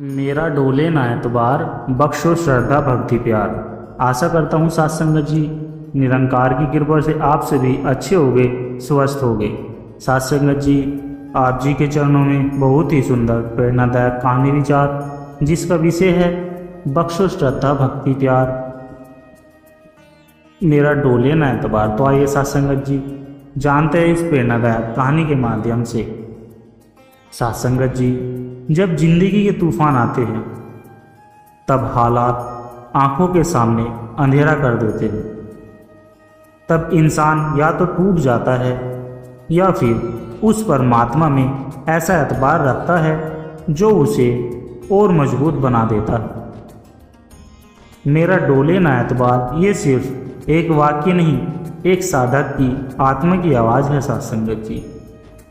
मेरा डोले ना एतबार, बख्शो श्रद्धा भक्ति प्यार। आशा करता हूँ साथ संगत जी निरंकार की कृपा से आप सभी अच्छे होगे, स्वस्थ होगे। साथ संगत जी, आप जी के चरणों में बहुत ही सुंदर प्रेरणादायक कहानी विचार, जिसका विषय है बख्शो श्रद्धा भक्ति प्यार, मेरा डोले ना एतबार। तो आइए साथ संगत जी जानते हैं इस प्रेरणादायक कहानी के माध्यम से। साथ संगत जी, जब जिंदगी के तूफान आते हैं तब हालात आंखों के सामने अंधेरा कर देते हैं। तब इंसान या तो टूट जाता है या फिर उस परमात्मा में ऐसा एतबार रखता है जो उसे और मजबूत बना देता है। मेरा डोले ना एतबार ये सिर्फ एक वाक्य नहीं, एक साधक की आत्मा की आवाज़ है। साथ संगत जी,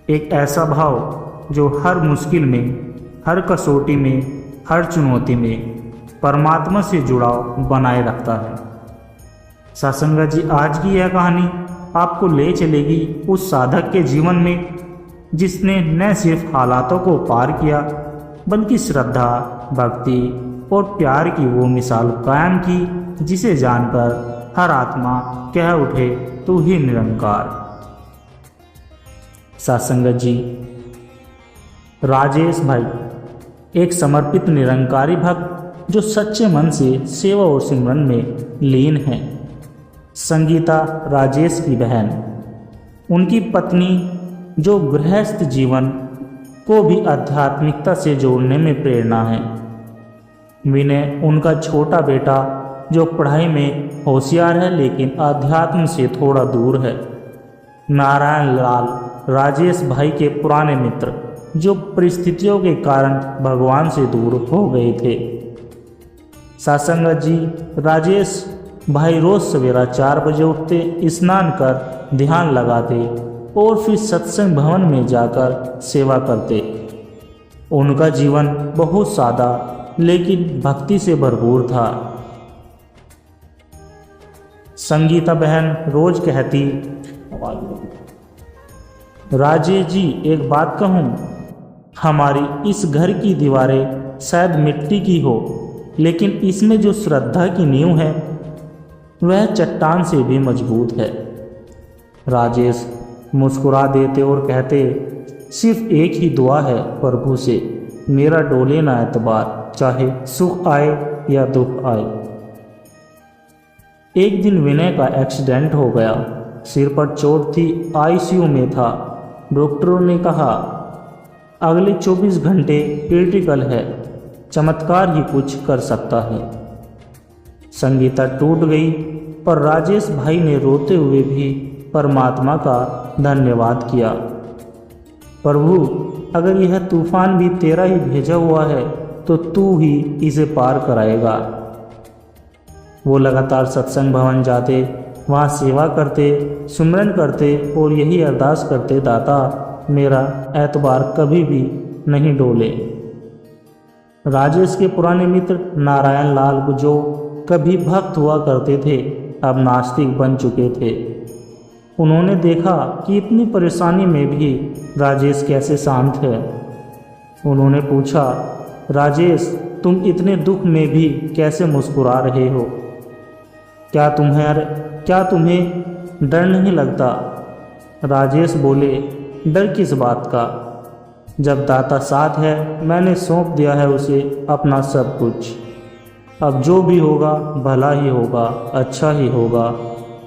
एक ऐसा भाव जो हर मुश्किल में, हर कसौटी में, हर चुनौती में परमात्मा से जुड़ाव बनाए रखता है। साथ संगत जी, आज की यह कहानी आपको ले चलेगी उस साधक के जीवन में जिसने न सिर्फ हालातों को पार किया बल्कि श्रद्धा, भक्ति और प्यार की वो मिसाल कायम की जिसे जानकर हर आत्मा कह उठे तू ही निरंकार। साथ संगत जी, राजेश भाई एक समर्पित निरंकारी भक्त जो सच्चे मन से सेवा और सिमरन में लीन है। संगीता राजेश की बहन, उनकी पत्नी जो गृहस्थ जीवन को भी आध्यात्मिकता से जोड़ने में प्रेरणा है। विनय उनका छोटा बेटा जो पढ़ाई में होशियार है लेकिन आध्यात्म से थोड़ा दूर है। नारायण लाल राजेश भाई के पुराने मित्र जो परिस्थितियों के कारण भगवान से दूर हो गए थे। साथ संगत जी, राजेश भाई रोज सवेरा 4 बजे उठते, स्नान कर ध्यान लगाते और फिर सत्संग भवन में जाकर सेवा करते। उनका जीवन बहुत सादा लेकिन भक्ति से भरपूर था। संगीता बहन रोज कहती, राजेश जी एक बात कहूँ, हमारी इस घर की दीवारें शायद मिट्टी की हो लेकिन इसमें जो श्रद्धा की नींव है वह चट्टान से भी मजबूत है। राजेश मुस्कुरा देते और कहते, सिर्फ एक ही दुआ है प्रभु से, मेरा डोले ना एतबार, चाहे सुख आए या दुख आए। एक दिन विनय का एक्सीडेंट हो गया, सिर पर चोट थी, आईसीयू में था। डॉक्टरों ने कहा अगले 24 घंटे क्रिटिकल है, चमत्कार ही कुछ कर सकता है। संगीता टूट गई पर राजेश भाई ने रोते हुए भी परमात्मा का धन्यवाद किया। प्रभु, अगर यह तूफान भी तेरा ही भेजा हुआ है तो तू ही इसे पार कराएगा। वो लगातार सत्संग भवन जाते, वहाँ सेवा करते, सुमरन करते और यही अरदास करते, दाता मेरा एतबार कभी भी नहीं डोले। राजेश के पुराने मित्र नारायण लाल जो कभी भक्त हुआ करते थे अब नास्तिक बन चुके थे। उन्होंने देखा कि इतनी परेशानी में भी राजेश कैसे शांत है। उन्होंने पूछा, राजेश तुम इतने दुख में भी कैसे मुस्कुरा रहे हो? क्या तुम्हें डर नहीं लगता? राजेश बोले, डर किस बात का, जब दाता साथ है, मैंने सौंप दिया है उसे अपना सब कुछ। अब जो भी होगा भला ही होगा, अच्छा ही होगा।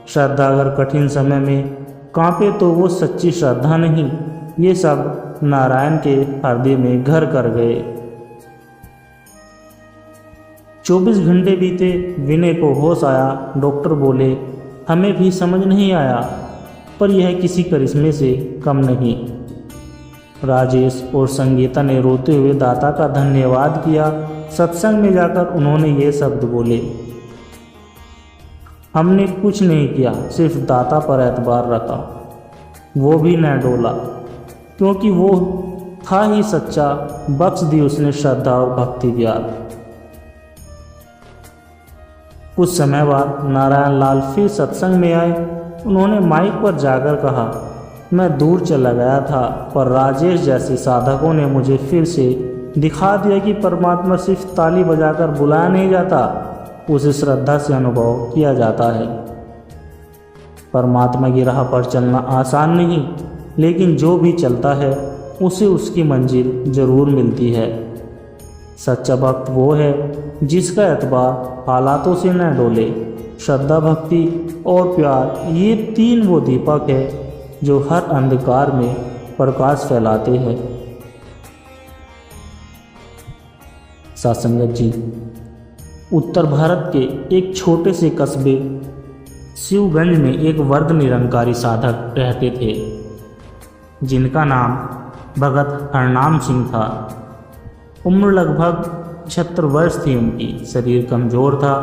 श्रद्धा अगर कठिन समय में कांपे तो वो सच्ची श्रद्धा नहीं, ये सब नारायण के हृदय में घर कर गए। 24 घंटे बीते, विनय को होश आया। डॉक्टर बोले, हमें भी समझ नहीं आया पर यह किसी करिश्मे से कम नहीं। राजेश और संगीता ने रोते हुए दाता का धन्यवाद किया। सत्संग में जाकर उन्होंने ये शब्द बोले, हमने कुछ नहीं किया, सिर्फ दाता पर एतबार रखा, वो भी न डोला, क्योंकि वो था ही सच्चा, बख्श दी उसने श्रद्धा और भक्ति प्यार। कुछ समय बाद नारायण लाल फिर सत्संग में आए। उन्होंने माइक पर जाकर कहा, मैं दूर चला गया था पर राजेश जैसे साधकों ने मुझे फिर से दिखा दिया कि परमात्मा सिर्फ ताली बजाकर बुलाया नहीं जाता, उसे श्रद्धा से अनुभव किया जाता है। परमात्मा की राह पर चलना आसान नहीं, लेकिन जो भी चलता है उसे उसकी मंजिल जरूर मिलती है। सच्चा भक्त वो है जिसका एतबार हालातों से न डोले। श्रद्धा, भक्ति और प्यार, ये तीन वो दीपक है जो हर अंधकार में प्रकाश फैलाते हैं। सासंगत जी, उत्तर भारत के एक छोटे से कस्बे शिवगंज में एक वर्द निरंकारी साधक रहते थे, जिनका नाम भगत हरनाम सिंह था। उम्र लगभग 76 वर्ष थी उनकी। शरीर कमज़ोर था,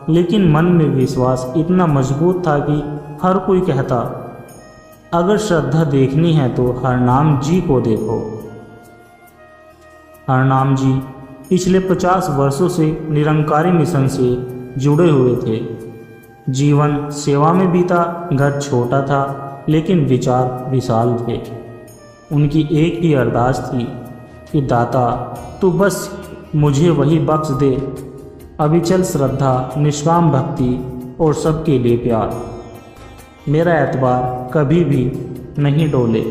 लेकिन मन में विश्वास इतना मजबूत था कि हर कोई कहता, अगर श्रद्धा देखनी है तो हरनाम जी को देखो। हरनाम जी पिछले 50 वर्षों से निरंकारी मिशन से जुड़े हुए थे। जीवन सेवा में बीता, घर छोटा था लेकिन विचार विशाल थे। उनकी एक ही अरदास थी कि दाता तू बस मुझे वही बख्श दे, अविचल श्रद्धा, निष्काम भक्ति और सबके लिए प्यार। मेरा एतबार कभी भी नहीं डोले।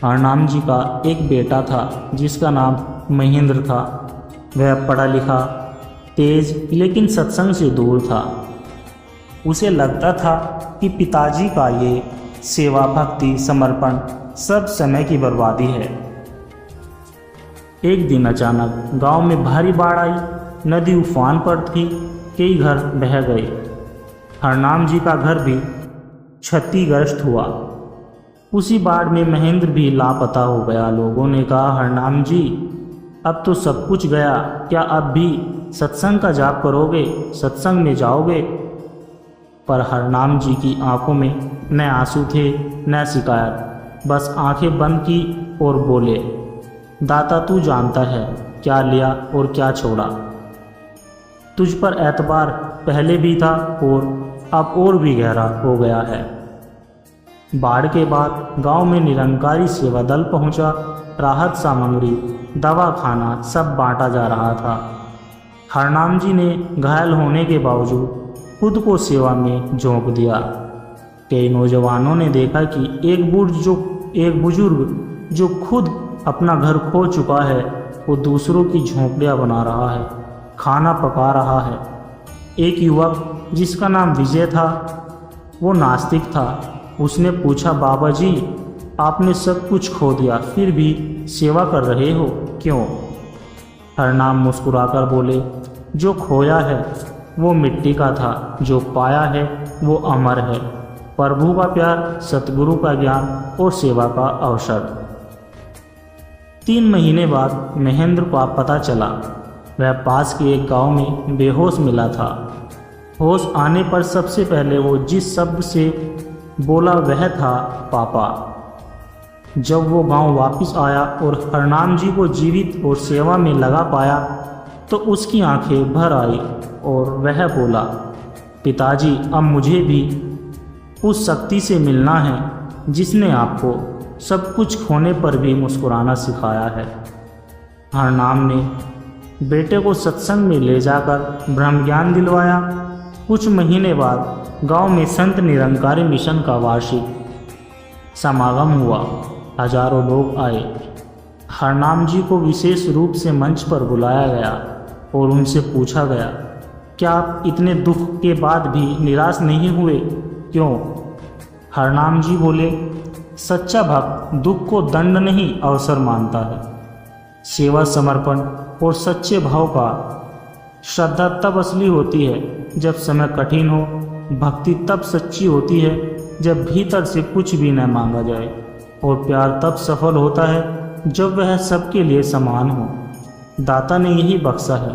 हरनाम जी का एक बेटा था जिसका नाम महेंद्र था। वह पढ़ा लिखा, तेज, लेकिन सत्संग से दूर था। उसे लगता था कि पिताजी का ये सेवा, भक्ति, समर्पण सब समय की बर्बादी है। एक दिन अचानक गांव में भारी बाढ़ आई। नदी उफान पर थी, कई घर बह गए। हरनाम जी का घर भी क्षतिग्रस्त हुआ। उसी बाढ़ में महेंद्र भी लापता हो गया। लोगों ने कहा, हरनाम जी अब तो सब कुछ गया, क्या अब भी सत्संग का जाप करोगे, सत्संग में जाओगे? पर हरनाम जी की आंखों में न आंसू थे न शिकायत, बस आंखें बंद की और बोले, दाता तू जानता है क्या लिया और क्या छोड़ा। तुझ पर एतबार पहले भी था और अब और भी गहरा हो गया है। बाढ़ के बाद गांव में निरंकारी सेवा दल पहुंचा। राहत सामग्री, दवा, खाना सब बांटा जा रहा था। हरनाम जी ने घायल होने के बावजूद खुद को सेवा में झोंक दिया। कई नौजवानों ने देखा कि एक बुजुर्ग जो खुद अपना घर खो चुका है, वो दूसरों की झोंपड़ियाँ बना रहा है, खाना पका रहा है। एक युवक जिसका नाम विजय था, वो नास्तिक था। उसने पूछा, बाबा जी आपने सब कुछ खो दिया फिर भी सेवा कर रहे हो, क्यों? हरनाम मुस्कुराकर बोले, जो खोया है वो मिट्टी का था, जो पाया है वो अमर है। प्रभु का प्यार, सतगुरु का ज्ञान और सेवा का अवसर। 3 महीने बाद महेंद्र को पता चला। वह पास के एक गांव में बेहोश मिला था। होश आने पर सबसे पहले वो जिस शब्द से बोला वह था पापा। जब वो गांव वापस आया और हरनाम जी को जीवित और सेवा में लगा पाया तो उसकी आंखें भर आई और वह बोला, पिताजी अब मुझे भी उस शक्ति से मिलना है जिसने आपको सब कुछ खोने पर भी मुस्कुराना सिखाया है। हरनाम ने बेटे को सत्संग में ले जाकर ब्रह्म ज्ञान दिलवाया। कुछ महीने बाद गांव में संत निरंकारी मिशन का वार्षिक समागम हुआ। हजारों लोग आए। हरनाम जी को विशेष रूप से मंच पर बुलाया गया और उनसे पूछा गया, क्या आप इतने दुख के बाद भी निराश नहीं हुए, क्यों? हरनाम जी बोले, सच्चा भक्त दुख को दंड नहीं अवसर मानता है। सेवा, समर्पण और सच्चे भाव का श्रद्धा तब असली होती है जब समय कठिन हो। भक्ति तब सच्ची होती है जब भीतर से कुछ भी न मांगा जाए। और प्यार तब सफल होता है जब वह सबके लिए समान हो। दाता ने यही बख्शा है,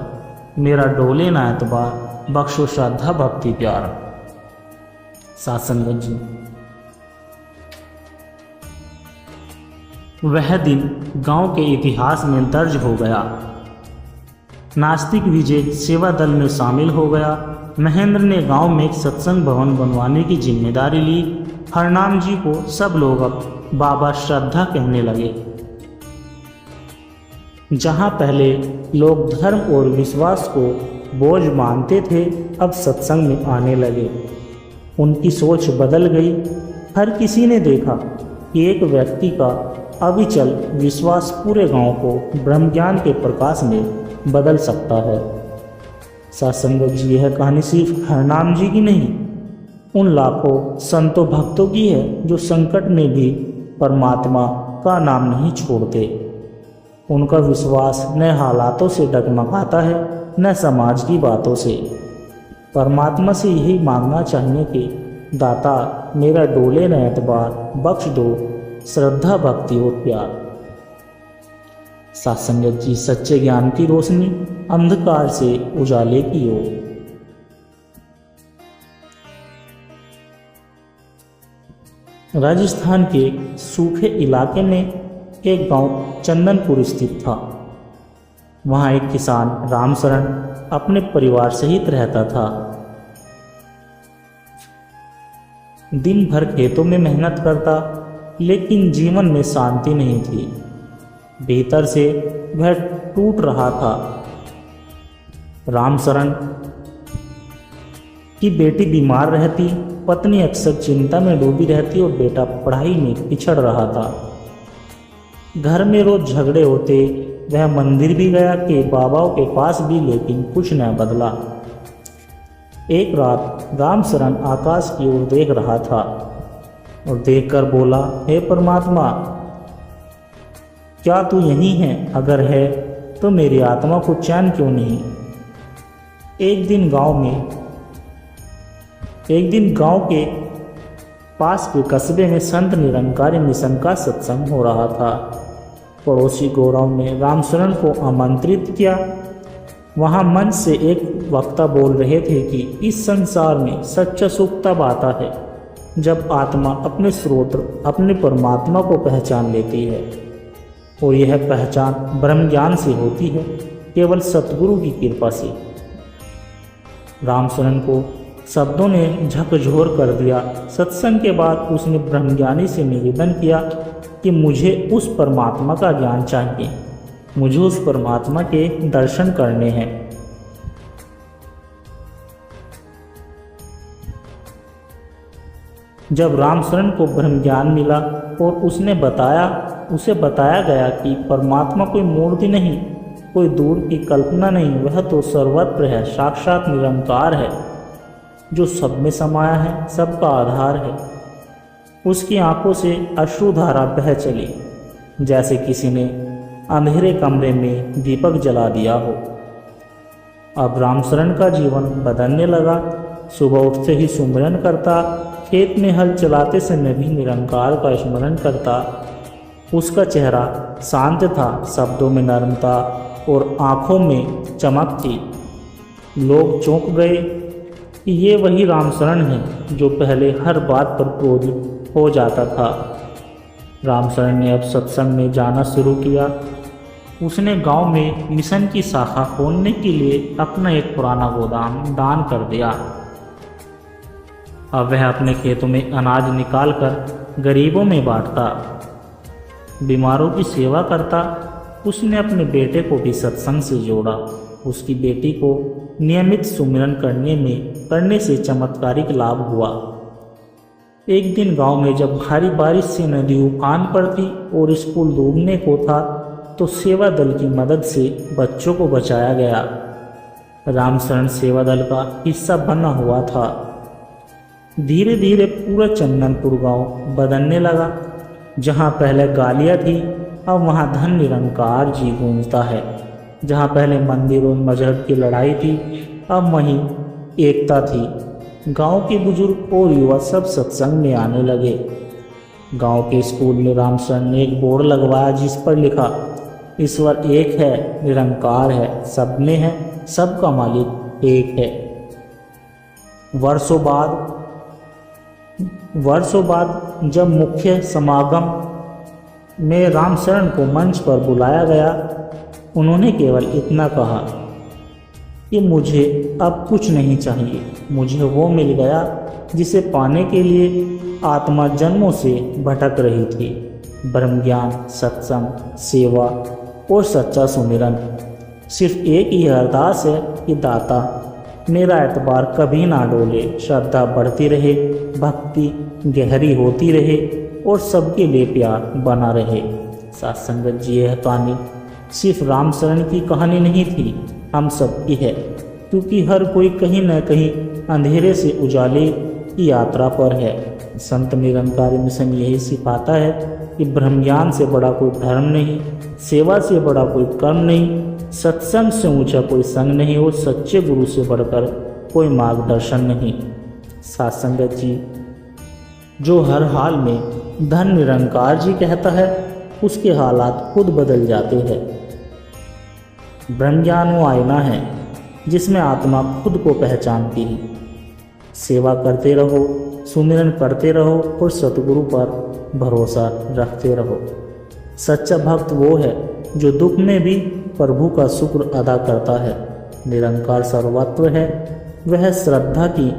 मेरा डोले ना एतबार, बख्शो श्रद्धा, भक्ति, प्यार। सासंगत जी, वह दिन गांव के इतिहास में दर्ज हो गया। नास्तिक विजय सेवा दल में शामिल हो गया। महेंद्र ने गांव में एक सत्संग भवन बनवाने की जिम्मेदारी ली। हरनाम जी को सब लोग अब बाबा श्रद्धा कहने लगे। जहाँ पहले लोग धर्म और विश्वास को बोझ मानते थे, अब सत्संग में आने लगे। उनकी सोच बदल गई। हर किसी ने देखा कि एक व्यक्ति का अविचल विश्वास पूरे गांव को ब्रह्म ज्ञान के प्रकाश में बदल सकता है। सत्संग जी, यह कहानी सिर्फ हरनाम जी की नहीं, उन लाखों संतों भक्तों की है जो संकट में भी परमात्मा का नाम नहीं छोड़ते। उनका विश्वास न हालातों से डगमगाता है, न समाज की बातों से। परमात्मा से यही मांगना चाहिए कि दाता मेरा डोले न एतबार, बख्श दो श्रद्धा भक्ति और प्यार। सत्संग जी, सच्चे ज्ञान की रोशनी अंधकार से उजाले की ओर। राजस्थान के सूखे इलाके में एक गांव चंदनपुर स्थित था। वहाँ एक किसान रामशरण अपने परिवार सहित रहता था। दिन भर खेतों में मेहनत करता, लेकिन जीवन में शांति नहीं थी। भीतर से वह टूट रहा था। रामशरण की बेटी बीमार रहती, पत्नी अक्सर चिंता में डूबी रहती और बेटा पढ़ाई में पिछड़ रहा था। घर में रोज झगड़े होते। वह मंदिर भी गया कि बाबाओं के पास भी, लेकिन कुछ न बदला। एक रात रामशरण आकाश की ओर देख रहा था और देखकर बोला, हे परमात्मा, क्या तू यहीं है? अगर है तो मेरी आत्मा को चैन क्यों नहीं? एक दिन गांव के पास के कस्बे में संत निरंकारी मिशन का सत्संग हो रहा था। पड़ोसी गौरव ने रामशरण को आमंत्रित किया। वहां मंच से एक वक्ता बोल रहे थे कि इस संसार में सच्चा सुख तब आता है जब आत्मा अपने स्रोत, अपने परमात्मा को पहचान लेती है, और यह पहचान ब्रह्म ज्ञान से होती है, केवल सतगुरु की कृपा से। रामशरण को शब्दों ने झकझोर कर दिया। सत्संग के बाद उसने ब्रह्मज्ञानी से निवेदन किया कि मुझे उस परमात्मा का ज्ञान चाहिए, मुझे उस परमात्मा के दर्शन करने हैं। जब रामशरण को ब्रह्म ज्ञान मिला और उसे बताया गया कि परमात्मा कोई मूर्ति नहीं, कोई दूर की कल्पना नहीं, वह तो सर्वत्र है, साक्षात निरंकार है, जो सब में समाया है, सबका आधार है। उसकी आंखों से अश्रुधारा बह चली, जैसे किसी ने अंधेरे कमरे में दीपक जला दिया हो। अब रामशरण का जीवन बदलने लगा। सुबह उठते ही सुमिरन करता, खेत में हल चलाते समय भी निरंकार का स्मरण करता। उसका चेहरा शांत था, शब्दों में नर्मता और आंखों में चमक थी। लोग चौंक गए कि ये वही रामशरण है जो पहले हर बात पर क्रोधित हो जाता था। रामशरण ने अब सत्संग में जाना शुरू किया। उसने गांव में मिशन की शाखा खोलने के लिए अपना एक पुराना गोदाम दान कर दिया। अब वह अपने खेतों में अनाज निकालकर गरीबों में बांटता, बीमारों की सेवा करता। उसने अपने बेटे को भी सत्संग से जोड़ा। उसकी बेटी को नियमित सुमिरन करने से चमत्कारिक लाभ हुआ। एक दिन गांव में जब भारी बारिश से नदी उफान पर थी और स्कूल डूबने को था, तो सेवा दल की मदद से बच्चों को बचाया गया। रामशरण सेवा दल का हिस्सा बना हुआ था। धीरे धीरे पूरा चंदनपुर गांव बदलने लगा। जहां पहले गालियां थी, अब वहां धन निरंकार जी गूंजता है। जहां पहले मंदिर और मजहब की लड़ाई थी, अब वहीं एकता थी। गांव के बुजुर्ग और युवा सब सत्संग में आने लगे। गांव के स्कूल में रामशरण ने एक बोर्ड लगवाया जिस पर लिखा, ईश्वर एक है, निरंकार है, सब में है, सबका मालिक एक है। वर्षों बाद जब मुख्य समागम में रामशरण को मंच पर बुलाया गया, उन्होंने केवल इतना कहा कि मुझे अब कुछ नहीं चाहिए, मुझे वो मिल गया जिसे पाने के लिए आत्मा जन्मों से भटक रही थी। ब्रह्म ज्ञान, सत्संग, सेवा और सच्चा सुमिरन। सिर्फ एक ही अरदास है कि दाता मेरा एतबार कभी ना डोले, श्रद्धा बढ़ती रहे, भक्ति गहरी होती रहे और सबके लिए प्यार बना रहे। साथ संगत जी, यह कहानी सिर्फ राम शरण की कहानी नहीं थी, हम सब की है, क्योंकि हर कोई कहीं न कहीं अंधेरे से उजाले की यात्रा पर है। संत निरंकारी मिशन यही सिखाता है कि ब्रह्म ज्ञान से बड़ा कोई धर्म नहीं, सेवा से बड़ा कोई कर्म नहीं, सत्संग से ऊंचा कोई संग नहीं और सच्चे गुरु से बढ़कर कोई मार्गदर्शन नहीं। साथ संगत जी, जो हर हाल में धन निरंकार जी कहता है, उसके हालात खुद बदल जाते हैं। ब्रह्म ज्ञान वो आईना है जिसमें आत्मा खुद को पहचानती है। सेवा करते रहो, सुमिरन करते रहो और सतगुरु पर भरोसा रखते रहो। सच्चा भक्त वो है जो दुख में भी प्रभु का शुक्र अदा करता है। निरंकार सर्वत्र है, वह श्रद्धा की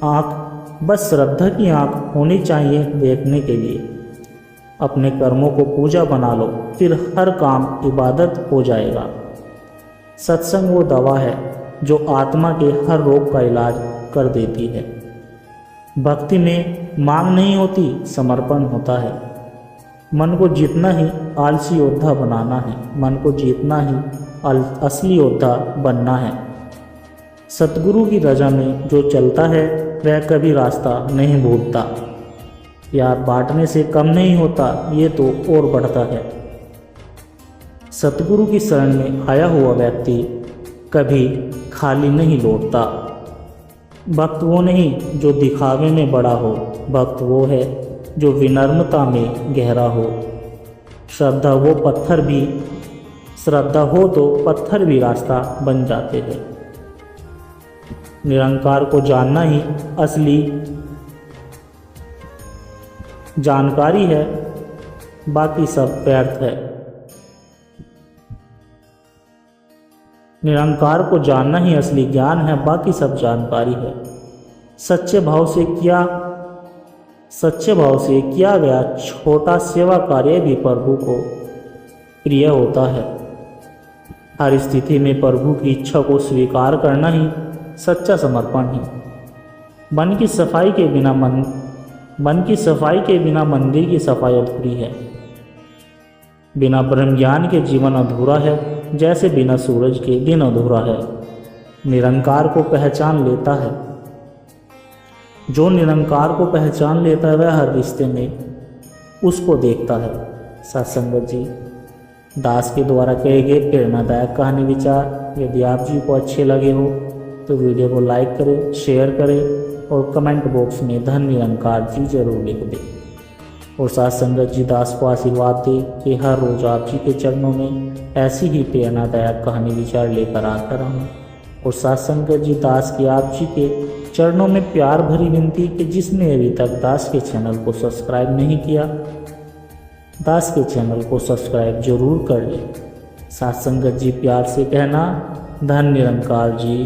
आँख, बस श्रद्धा की आँख होनी चाहिए देखने के लिए। अपने कर्मों को पूजा बना लो, फिर हर काम इबादत हो जाएगा। सत्संग वो दवा है जो आत्मा के हर रोग का इलाज कर देती है। भक्ति में मांग नहीं होती, समर्पण होता है। मन को जितना ही आलसी योद्धा बनाना है, मन को जितना ही असली योद्धा बनना है। सतगुरु की रजा में जो चलता है वह कभी रास्ता नहीं भूलता। प्यार बांटने से कम नहीं होता, ये तो और बढ़ता है। सतगुरु की शरण में आया हुआ व्यक्ति कभी खाली नहीं लौटता। भक्त वो नहीं जो दिखावे में बड़ा हो, भक्त वो है जो विनम्रता में गहरा हो। श्रद्धा हो तो पत्थर भी रास्ता बन जाते हैं। निरंकार को जानना ही असली जानकारी है, बाकी सब व्यर्थ है। निरंकार को जानना ही असली ज्ञान है, बाकी सब जानकारी है। सच्चे भाव से किया गया छोटा सेवा कार्य भी प्रभु को प्रिय होता है। हर स्थिति में प्रभु की इच्छा को स्वीकार करना ही सच्चा समर्पण है। मन की सफाई के बिना मंदिर की सफाई अधूरी है। बिना ब्रह्म ज्ञान के जीवन अधूरा है, जैसे बिना सूरज के दिन अधूरा है। निरंकार को पहचान लेता है, जो निरंकार को पहचान लेता है वह हर रिश्ते में उसको देखता है। सत्संगत जी, दास के द्वारा कहे गए प्रेरणादायक कहानी विचार यदि आप जी को अच्छे लगे हो तो वीडियो को लाइक करें, शेयर करें और कमेंट बॉक्स में धन निरंकार जी जरूर लिख दें। और साथ संगत जी, दास को आशीर्वाद दे कि हर रोज़ आप जी के चरणों में ऐसी ही प्रेरणादायक कहानी विचार लेकर आता रहूँ। और साथ संगत जी, दास की आप जी के चरणों में प्यार भरी विनती कि जिसने अभी तक दास के चैनल को सब्सक्राइब नहीं किया, दास के चैनल को सब्सक्राइब जरूर कर ले। साथ संगत जी, प्यार से कहना धन निरंकार जी।